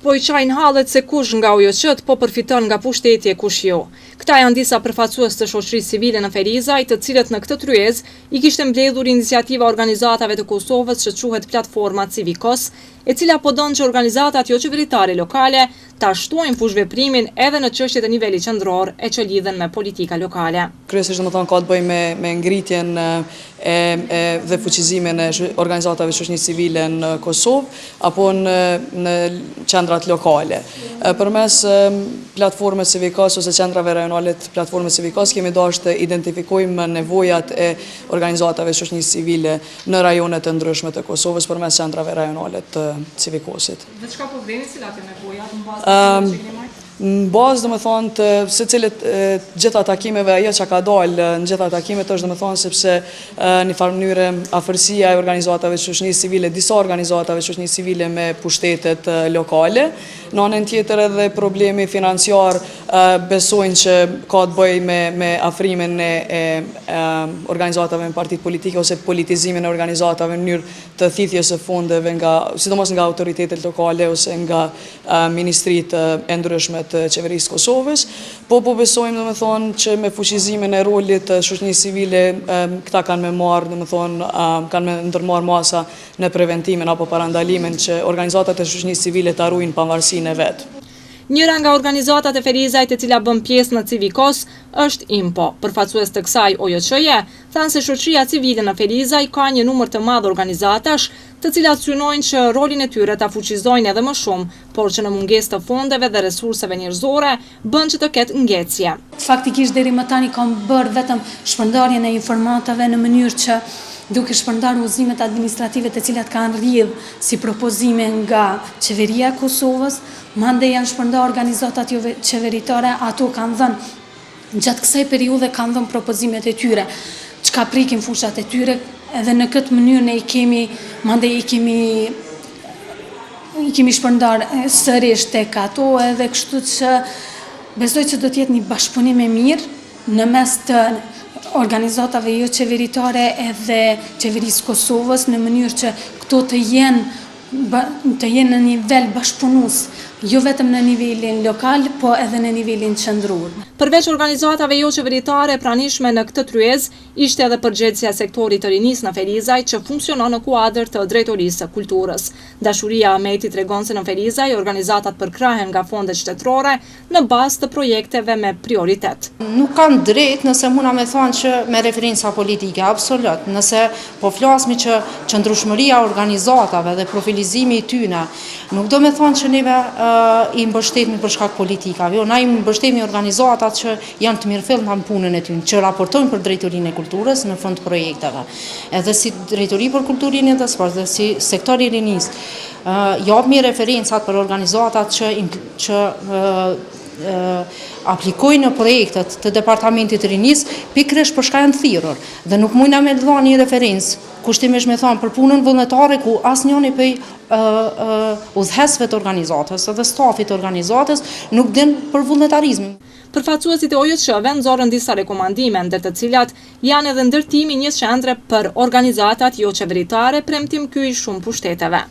po i qajnë hallet se kush nga OJC po përfiton nga pushtetje kush jo. Këta janë disa përfaqësues të shoqërisë civile në Ferizaj, të cilët në këtë tryezë i kishte mbledhur iniciativa organizatave të Kosovës që quhet Platforma Civikos, e cila po don që organizatat jo qeveritare lokale ta shtojnë fushveprimin edhe në çështjet e nivelit qendror e që lidhen me politika lokale. Kryesisht domethënë ka të bëjë me ngritjen dhe fuqizimin e organizatave shoqërisë civile në Kosovë apo në qendrat lokale. Përmes platformës Civikos ose qendrave rajonale të platformës Civikos kemi dashur të identifikojmë nevojat e organizatave shoqërisë civile në rajonet të ndryshme të Kosovës përmes qendrave rajonale të Civikosit. Dhe çka po vleni cilat janë nevojat në bazë Në bazë, domethënë, të secilit gjitha takimeve, ajo që ka dalë në gjitha takimet është domethënë sepse në farë mënyrë afërsia e organizatave shoqërisë civile, disa organizatave shoqërisë civile me pushtetet lokale. Në anën tjetër edhe problemi financiar besojnë që ka të bëjë me afrimin e organizatave në partitë politike ose politizimin e organizatave në mënyrë të thithjes së fondeve sidomos nga autoritetet lokale ose nga ministritë e ndryshme të qeverisë Kosovës, po besojmë domethënë që me fuqizimin e rolit të shoqërisë civile këta kanë kanë me ndërmarrë masa në preventimin apo parandalimin që organizatat e shoqërisë civile të arrujnë pavarësinë e vet. Njëra nga organizatat e Ferizajt e cila bën pjesë në Civikos është IMPO. Përfaqësues të kësaj OJC-je thanë se shoqëria civile në Ferizaj ka një numër të madh organizatash, të cilat synojnë që rolin e tyre ta fuqizojnë edhe më shumë, por që në mungesë të fondeve dhe resurseve njerëzore bën që të ketë ngecje. Faktikisht deri më tani kanë bërë vetëm shpërndarjen e informatave në mënyrë që duke shpërndarë udhëzimet administrative të cilat kanë rrjedh si propozime nga qeveria e Kosovës, mande janë shpërndarë organizatat jo qeveritare, ato kanë dhënë gjatë kësaj periudhe kanë dhënë propozimet e tyre, çka prikin fushat e tyre, edhe në këtë mënyrë ne i kemi shpërndarë sërish tek ato, edhe kështu që besoj që do të jetë një bashkëpunim i mirë në mes të organizatave jo qeveritare edhe qeverisë Kosovës në mënyrë që këto të jenë në nivel bashkëpunues, jo vetëm në nivelin lokal, po edhe në nivelin qendror. Përveç organizatave jo qeveritare pranishme në këtë tryezë, ishte edhe përgjegjësia e sektorit të rinisë në Ferizaj që funksionon në kuadër të drejtorisë së kulturës. Dashuria Ahmeti tregon se në Ferizaj organizatat përkrahen nga fondet shtetërore në bazë të projekteve me prioritet. Nuk kanë drejt nëse muna me thonë që me referenca politike, absolut. Nëse po flasmi që qëndrueshmëria e organizatave dhe profilizimi i tyre, nuk do me thonë që neve i mbështetemi për shkak politikave. Na i mbështetemi organizatat që janë të mirëfillta në punën e tyre, që raportojnë për drejtorinë e kulturës në fund projekteve. Edhe si drejtori për kulturën e sportit dhe si sektori i rinisë, japmi referencat për organizatat që aplikojnë në projektet të departamentit të rinisë pikërisht për shkak janë thirrur dhe nuk mundna me dhënë një referencë kushtimisht me thonë për punën vullnetare ku asnjëri prej udhëhesëve të organizatës dhe stafit të organizatës nuk din për vullnetarizmin. Përfaqësuesit e OJC-ve nxorën disa rekomandime, ndër të cilat janë edhe ndërtimi një qendre për organizatat jo qeveritare, premtim ky i shumë pushteteve.